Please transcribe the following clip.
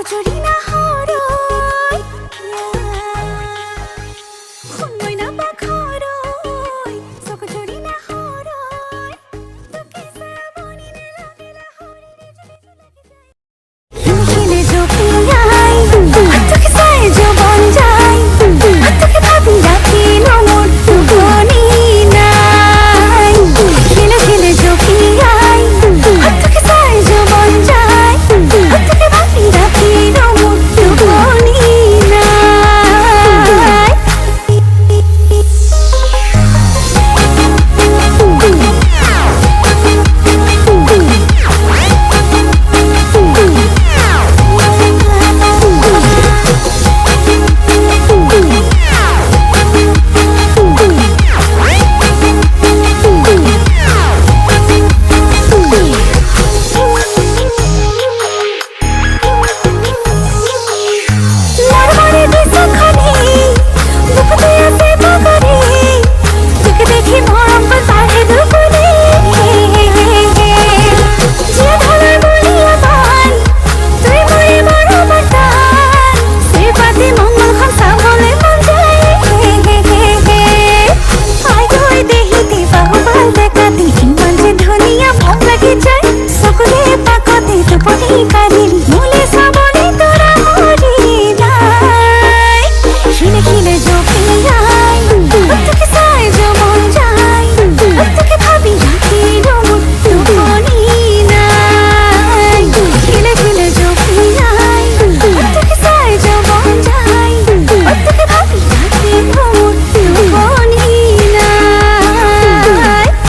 চুরি না হরই মই না পাখরই চোখ চুরি না হরই তোকে সাবনি নে লাগে না হরি রে চলে চলে জপিয়াই তোকে সাই जो बन जाए তোকে ভাবি রাখি নমর তুগনি নাই খেলে খেলে জপিয়াই তোকে সাই जो बन जाए তোকে ভাবি রাখি নমর তুগনি নাই ধনিয়া মন লাগে যায় সকলে পাকতে তো পড়ি